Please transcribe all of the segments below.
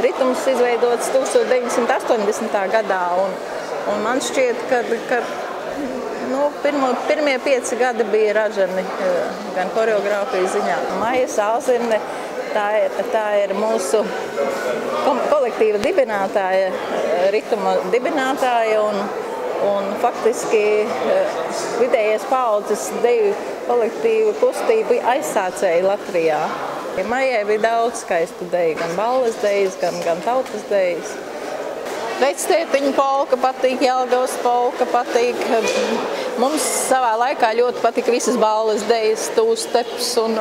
ritums izveidots 1980. gadā, un man šķiet, ka pirmie 5 gadi bija ražani gan koreogrāfijas ziņā. Maija Salzirne, tā ir mūsu kolektīva dibinātāja, rituma dibinātāja, un faktiski vidējais paaudzes deju kolektīvu kustību aizsācēja Latvijā. Maijai bija daudz skaistu deju, gan balles dejas, gan tautas dejas. Vectētiņa polka patīk, Jelgavas polka patīk. Mums savā laikā ļoti patika visas balles dejas, Tūsteps un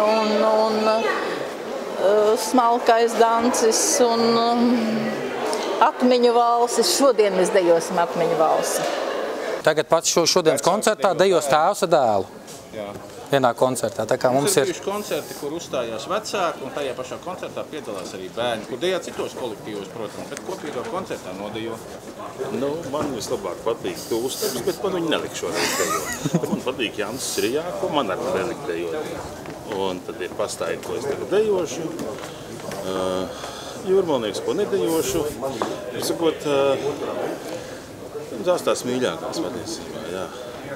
Smalkais dancis un atmiņu valsis. Šodien mēs dejosim atmiņu valsi. Tagad pats šodienas koncertā dejos tēvs ar dēlu. Jā. Vienā koncertā. Tā kā mums ir koncerti, kur uzstājās vecāki, un tajā pašā koncertā piedalās arī bērni, kur dejā citos kolektīvos, protams, bet kopīgā koncertā nodejo. Man vislabāk patīk Tūsteps, bet man viņu nelikt šoreiz dejot. Man patīk Jānis Strijā, ko man arī nelikt dejot. Un tad ir pastāji, ko es tagad dejošu. Jūrmalnieks, ko nedejošu. Sakot, tās mīļākās patiesībā, jā.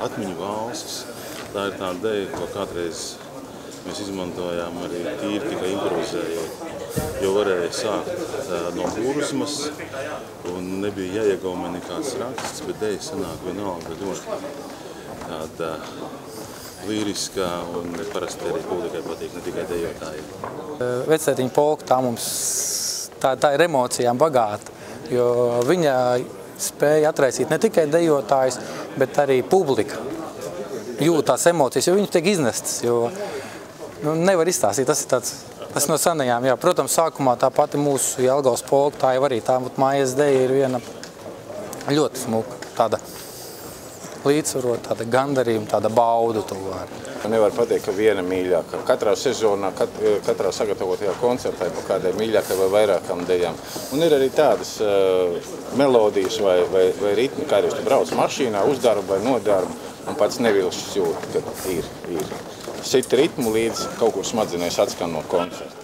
Atmiņu valstis. Tā ir tā deja, ko kādreiz mēs izmantojām arī tīri tikai improvizējot, jo varēja sākt no burzmas un nebija jāiegaumē nekāds raksts, bet deja sanāk vienalga ļoti tāda līriskā un parasti arī publikai patīk, ne tikai dejotāji. Vectētiņa polka, tā ir emocijām bagāta, jo viņa spēja atraisīt ne tikai dejotājus, bet arī publika. Jūt tās emocijas, jo viņas tiek iznestas, jo nevar izstāstīt, tas no senajām, jā. Protams, sākumā tā pati mūsu Jelgavas polka, tā jau arī tā Maijas deja ir viena ļoti smuka, tāda līdzsvarota, tāda gandarījuma, tāda baudu to var. Man nevar pateikt, ka viena mīļākā. Katrā sezonā, katrā sagatavotajā koncertā ir kādā mīļākā vai vairākām dejām. Un ir arī tādas melodijas vai ritmi, kādreiz tu brauc mašīnā, uzdarbu vai nodarbu, un pats nevilšas jūt, ka ir. Sit ritmu līdz kaut kur smadzenēs atskan no koncerta.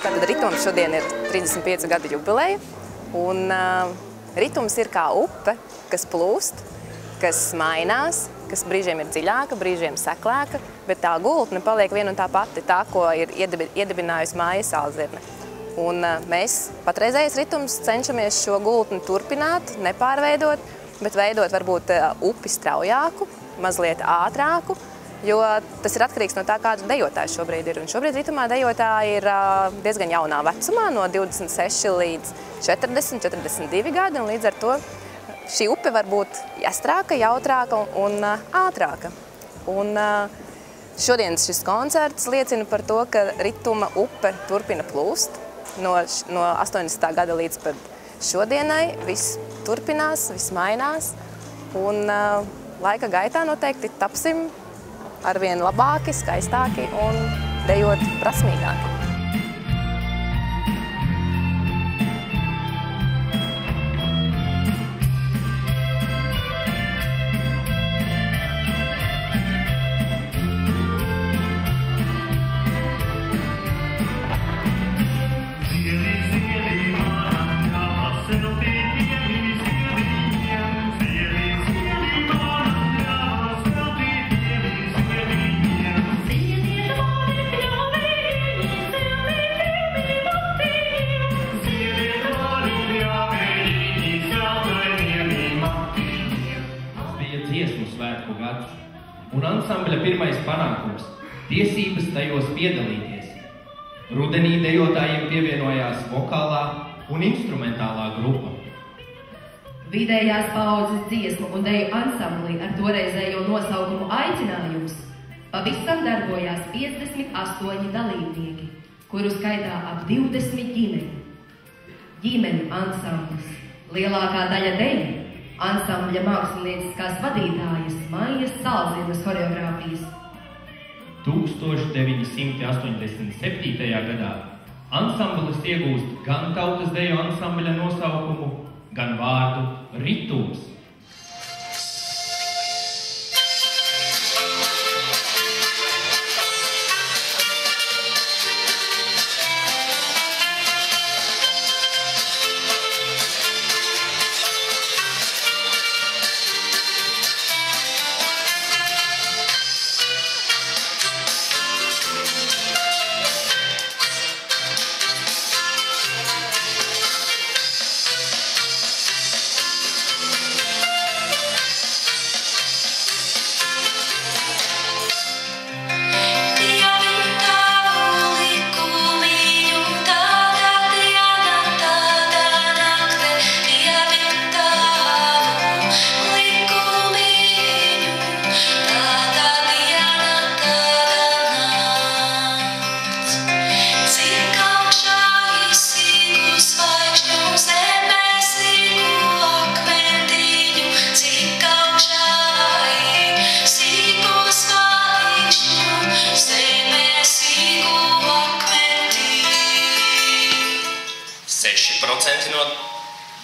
Tātad ritums šodien ir 35 gadu jubileja, un ritums ir kā upe, kas plūst, kas mainās, kas brīžiem ir dziļāka, brīžiem seklāka, bet tā gultne paliek viena un tā pati, tā, ko ir iedibinājusi Maija Salzirne. Un mēs, patreizējais ritums, cenšamies šo gultni turpināt, nepārveidot, bet veidot varbūt upi straujāku, mazliet ātrāku, jo tas ir atkarīgs no tā, kāds dejotājs šobrīd ir. Un šobrīd ritumā dejotāji ir diezgan jaunā vecumā, no 26 līdz 40, 42 gadi, un līdz ar to šī upe var būt jastrāka, jautrāka un ātrāka. Un šodienas šis koncerts liecina par to, ka rituma upe turpina plūst. No 80. gada līdz pat šodienai viss turpinās, viss mainās, un laika gaitā noteikti tapsim arvien labāki, skaistāki un dejot prasmīgāki. Un ansambļa pirmais panākums – tiesības tajos piedalīties. Rudenī dejotājiem pievienojās vokālā un instrumentālā grupa. Vidējās paaudzes dziesmu un deju ansamblī ar toreizējo nosaukumu Aicinājums pavisam darbojās 58 dalībnieki, kuru skaitā ap 20 ģimeni. Ģimeņu ansamblis, lielākā daļa deju, ansambļa mākslinieckās vadītājas Maijas Salzienas horeogrāfijas. 1987. gadā ansamblis iegūst gan tautas deju ansambļa nosaukumu, gan vārdu Ritums.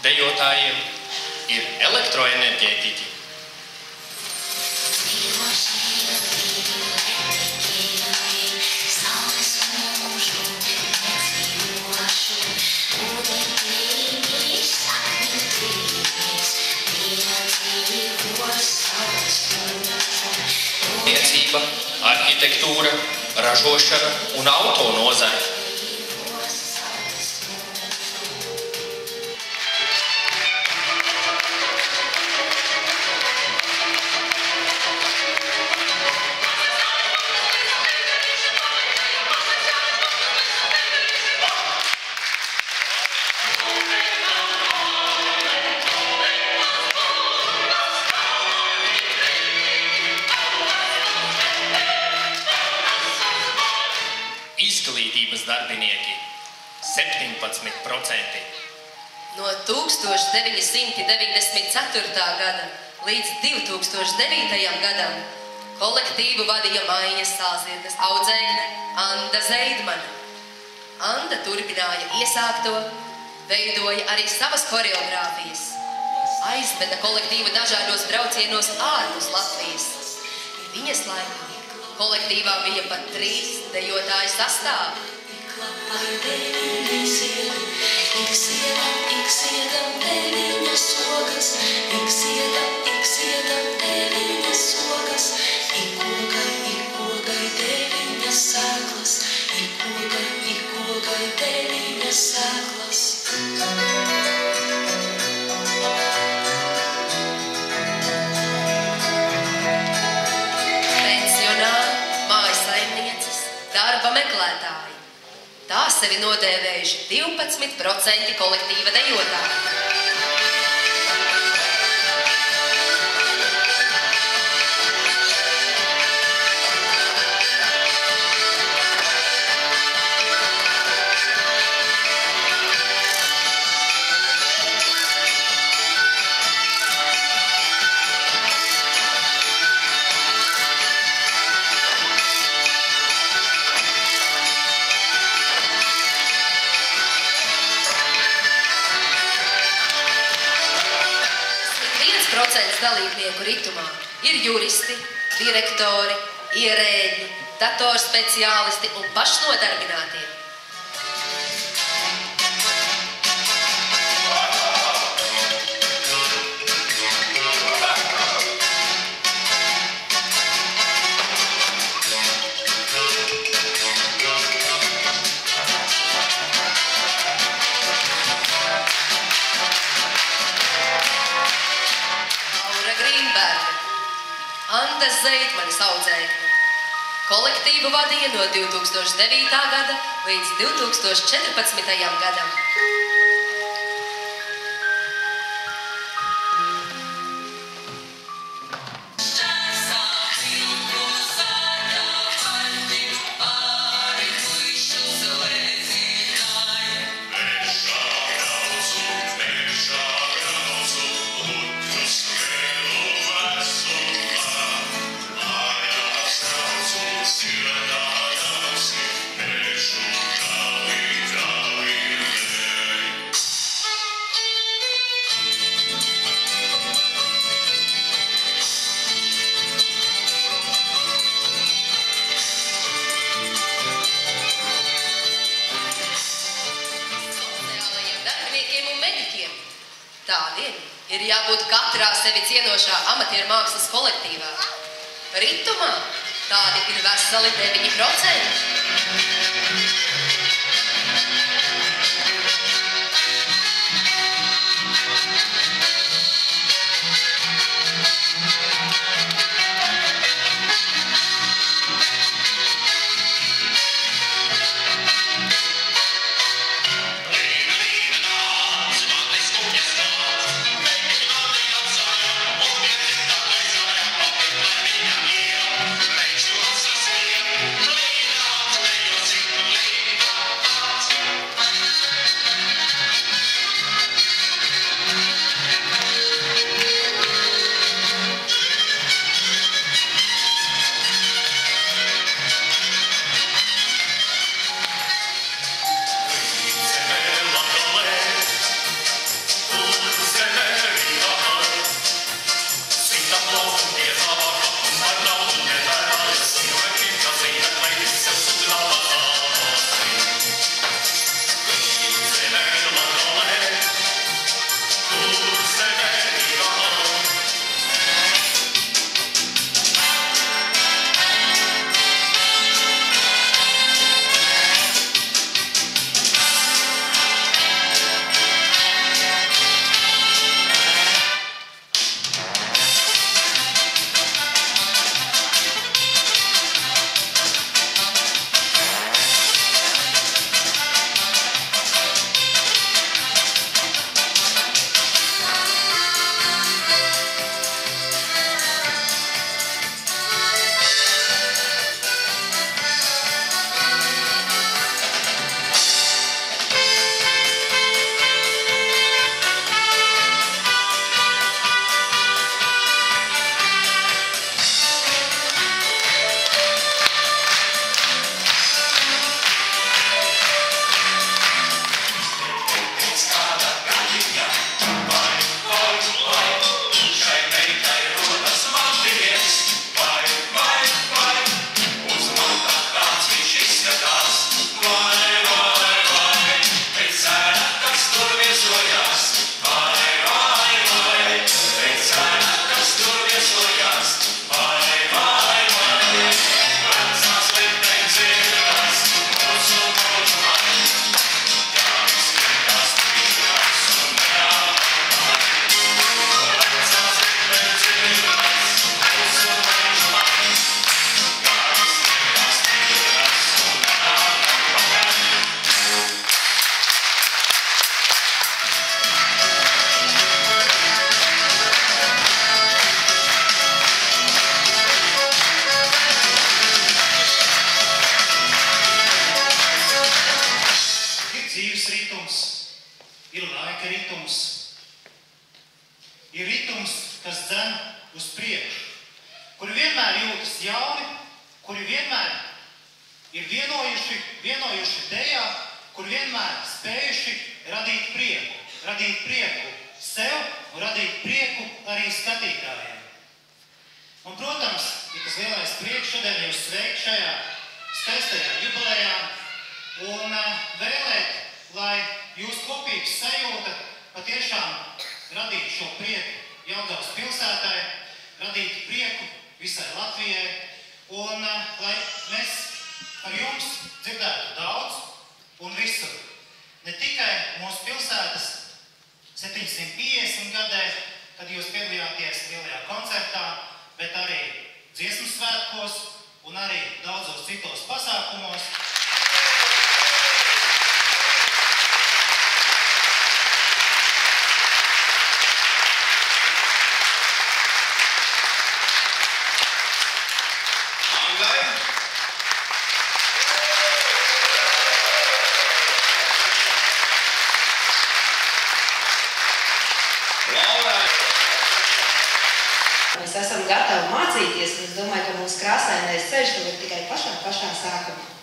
Dejotājiem ir elektroenerģētiķi. Niecība, arhitektūra, ražošana un auto nozare. Izglītības darbinieki 17%. No 1994. gada līdz 2009. gadam kolektīvu vadīja Maijas Salzienas audzēkne Anda Zeidmane. Anda turpināja iesākto, veidoja arī savas horeogrāfijas, aizveda kolektīvu dažādos braucienos ārpus Latvijas. Viņas laikā kolektīvā bija pat 3 dejotāju sastāvi. Darba meklētāji. Tā sevi nodēvējuši 12% kolektīva dejotāji. Dalībnieku ritumā ir juristi, direktori, ierēģi, datorspeciālisti un pašnodarbinātie. Anda Zeidmanes audzēkne, Kolektīvu vadīja no 2009. gada līdz 2014. gadam. Tādiem ir jābūt katrā sevi cienošā amatieru mākslas kolektīvā. Ritumā tādi ir veseli 9%. Ir ritums, kas dzen uz priekšu, kuri vienmēr jūtas jauni, kuri vienmēr ir vienojuši dejā, kuri vienmēr spējuši radīt prieku sev un radīt prieku arī skatītājiem. Un, protams, ir tas lielais prieks šodien jūs sveikt šajā skaistajā jubilejā un vēlēt, lai jūsu kopības sajūta patiešām radītu šo prieku Jelgavas pilsētai, radītu prieku visai Latvijai un lai mēs ar jums dzirdētu daudz un visur. Ne tikai mūsu pilsētas 750 gadē, kad jūs piedalījāties lielajā koncertā, bet arī dziesmu svētkos un arī daudzos citos pasākumos. Mēs esam gatavi mācīties, un es domāju, ka mūsu krāsainais ceļš vēl ir tikai pašā sākumā.